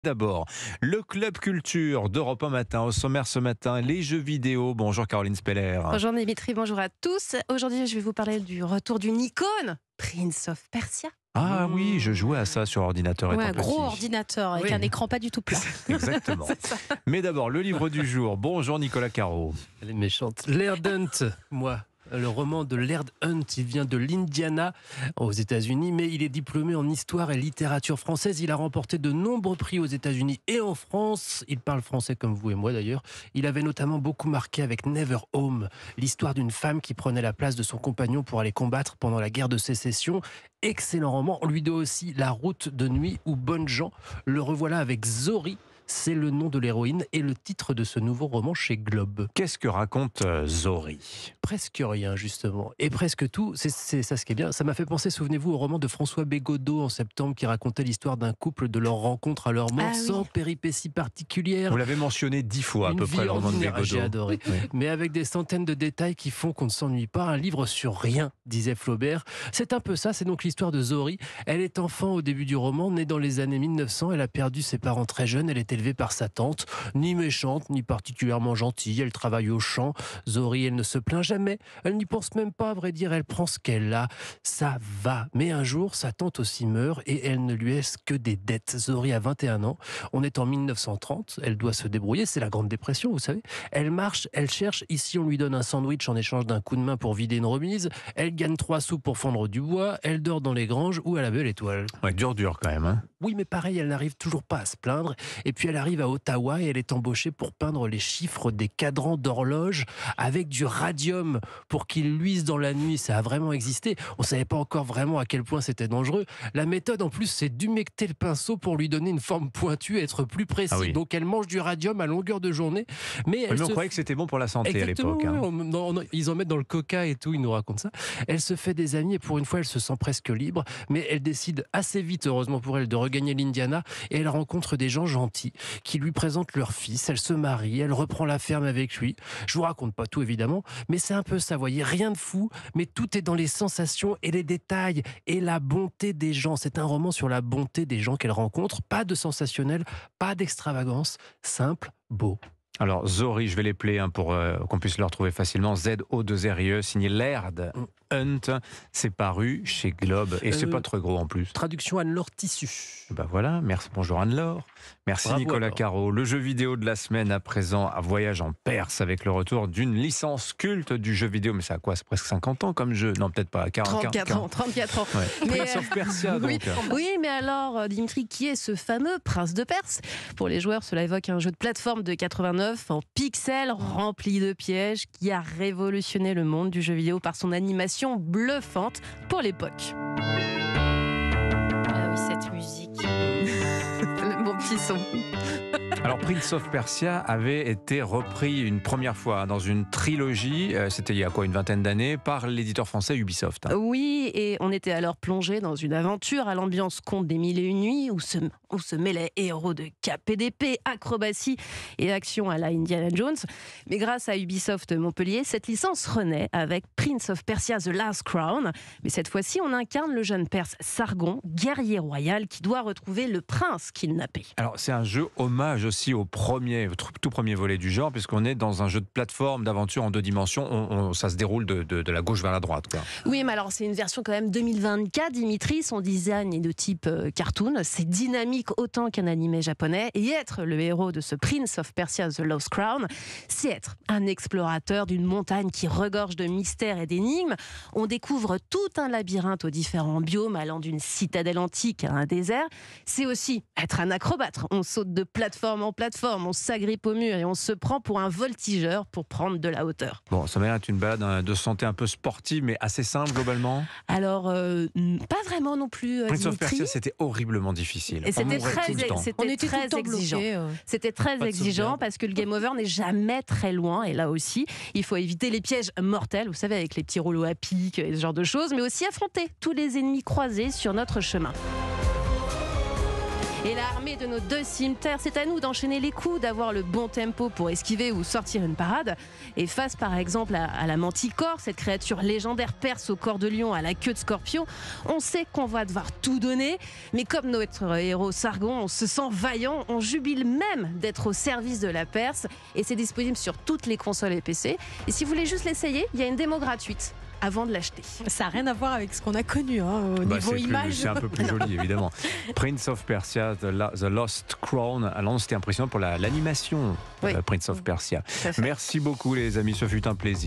D'abord, le Club Culture d'Europe 1 Matin. Au sommaire ce matin, les jeux vidéo. Bonjour Caroline Speller. Bonjour Dimitri, bonjour à tous. Aujourd'hui, je vais vous parler du retour d'une icône, Prince of Persia. Ah oui, je jouais à ça sur ordinateur étant Un petit. gros ordinateur avec un écran pas du tout plat. Exactement. Mais d'abord, le livre du jour. Bonjour Nicolas Caro. Elle est méchante. Laird Hunt, moi. Le roman de Laird Hunt, il vient de l'Indiana, aux États-Unis, mais il est diplômé en histoire et littérature française. Il a remporté de nombreux prix aux États-Unis et en France. Il parle français comme vous et moi d'ailleurs. Il avait notamment beaucoup marqué avec Never Home, l'histoire d'une femme qui prenait la place de son compagnon pour aller combattre pendant la guerre de sécession. Excellent roman. On lui doit aussi La route de nuit ou Bonnes gens. Le revoilà avec Zori. C'est le nom de l'héroïne et le titre de ce nouveau roman chez Globe. Qu'est-ce que raconte Zori ? Presque rien, justement. Et presque tout, c'est ça ce qui est bien. Ça m'a fait penser, souvenez-vous, au roman de François Bégodeau en septembre qui racontait l'histoire d'un couple, de leur rencontre à leur mort, sans péripéties particulières. Vous l'avez mentionné 10 fois à peu près, le roman de Bégodeau. J'ai adoré. Oui. Mais avec des centaines de détails qui font qu'on ne s'ennuie pas. Un livre sur rien, disait Flaubert. C'est un peu ça, c'est donc l'histoire de Zori. Elle est enfant au début du roman, née dans les années 1900. Elle a perdu ses parents très jeunes. Elle est élevée par sa tante, ni méchante, ni particulièrement gentille. Elle travaille au champ. Zori, elle ne se plaint jamais. Elle n'y pense même pas, à vrai dire. Elle prend ce qu'elle a. Ça va. Mais un jour, sa tante aussi meurt et elle ne lui laisse que des dettes. Zori a 21 ans. On est en 1930. Elle doit se débrouiller. C'est la Grande Dépression, vous savez. Elle marche, elle cherche. Ici, on lui donne un sandwich en échange d'un coup de main pour vider une remise. Elle gagne 3 sous pour fendre du bois. Elle dort dans les granges ou à la Belle Étoile. Ouais, dur quand même. Hein. Oui, mais pareil, elle n'arrive toujours pas à se plaindre. Et puis elle arrive à Ottawa et elle est embauchée pour peindre les chiffres des cadrans d'horloge avec du radium pour qu'ils luisent dans la nuit. Ça a vraiment existé. On ne savait pas encore vraiment à quel point c'était dangereux. La méthode, en plus, c'est d'humecter le pinceau pour lui donner une forme pointue et être plus précis. Ah oui. Donc elle mange du radium à longueur de journée. Mais on croyait que c'était bon pour la santé. Exactement, à l'époque. Oui, ils en mettent dans le coca et tout, ils nous racontent ça. Elle se fait des amis et pour une fois, elle se sent presque libre. Mais elle décide assez vite, heureusement pour elle, de regagner l'Indiana et elle rencontre des gens gentils qui lui présentent leur fils. Elle se marie, elle reprend la ferme avec lui. Je vous raconte pas tout évidemment, mais c'est un peu ça, voyez, rien de fou, mais tout est dans les sensations et les détails et la bonté des gens. C'est un roman sur la bonté des gens qu'elle rencontre, pas de sensationnel, pas d'extravagance, simple, beau. Alors Zori, je vais les player pour qu'on puisse le retrouver facilement. Z-O-2-R-I-E, signé Laird Hunt. C'est paru chez Globe et c'est pas très gros en plus. Traduction Anne-Laure Tissu. Ben voilà, merci, bonjour Anne-Laure. Merci Bravo Nicolas alors. Caro. Le jeu vidéo de la semaine à présent, à voyage en Perse avec le retour d'une licence culte du jeu vidéo. Mais c'est à quoi ? C'est presque 50 ans comme jeu ? Non, peut-être pas. 34 ans. Ouais. Mais Prince of Persia donc. Oui, mais alors Dimitri, qui est ce fameux prince de Perse ? Pour les joueurs, cela évoque un jeu de plateforme de 89 en pixels rempli de pièges qui a révolutionné le monde du jeu vidéo par son animation bluffante pour l'époque. Ah oui, cette musique. Le bon petit son. Alors Prince of Persia avait été repris une première fois dans une trilogie, c'était il y a une vingtaine d'années, par l'éditeur français Ubisoft. Oui, et on était alors plongé dans une aventure à l'ambiance conte des mille et une nuits où se mêlaient héros de KPDP, acrobatie et action à la Indiana Jones. Mais grâce à Ubisoft Montpellier, cette licence renaît avec Prince of Persia The Last Crown. Mais cette fois-ci, on incarne le jeune Perse Sargon, guerrier royal qui doit retrouver le prince kidnappé. Alors c'est un jeu hommage aussi au tout premier volet du genre, puisqu'on est dans un jeu de plateforme, d'aventure en 2 dimensions. Ça se déroule de la gauche vers la droite, quoi. Oui, mais alors c'est une version quand même 2024, Dimitri. Son design est de type cartoon. C'est dynamique autant qu'un animé japonais. Et être le héros de ce Prince of Persia The Lost Crown, c'est être un explorateur d'une montagne qui regorge de mystères et d'énigmes. On découvre tout un labyrinthe aux différents biomes, allant d'une citadelle antique à un désert. C'est aussi être un acrobate. On saute de plateforme en plateforme, on s'agrippe au mur et on se prend pour un voltigeur pour prendre de la hauteur. Bon, ça m'a l'air d'être une balade de santé un peu sportive, mais assez simple globalement. Alors, pas vraiment non plus. Prince of Persia, c'était horriblement difficile. Et c'était très exigeant. C'était très exigeant parce que le game over n'est jamais très loin. Et là aussi, il faut éviter les pièges mortels, vous savez, avec les petits rouleaux à pic et ce genre de choses, mais aussi affronter tous les ennemis croisés sur notre chemin. Et l'armée de nos 2 cimmetières, c'est à nous d'enchaîner les coups, d'avoir le bon tempo pour esquiver ou sortir une parade. Et face par exemple à la manticore, cette créature légendaire perse au corps de lion à la queue de scorpion, on sait qu'on va devoir tout donner, mais comme notre héros Sargon, on se sent vaillant, on jubile même d'être au service de la Perse, et c'est disponible sur toutes les consoles et PC. Et si vous voulez juste l'essayer, il y a une démo gratuite avant de l'acheter. Ça n'a rien à voir avec ce qu'on a connu au niveau image. C'est un peu plus joli, évidemment. Prince of Persia, The Lost Crown. Alors, c'était impressionnant pour l'animation, oui. Prince of Persia. Merci beaucoup, les amis. Ce fut un plaisir.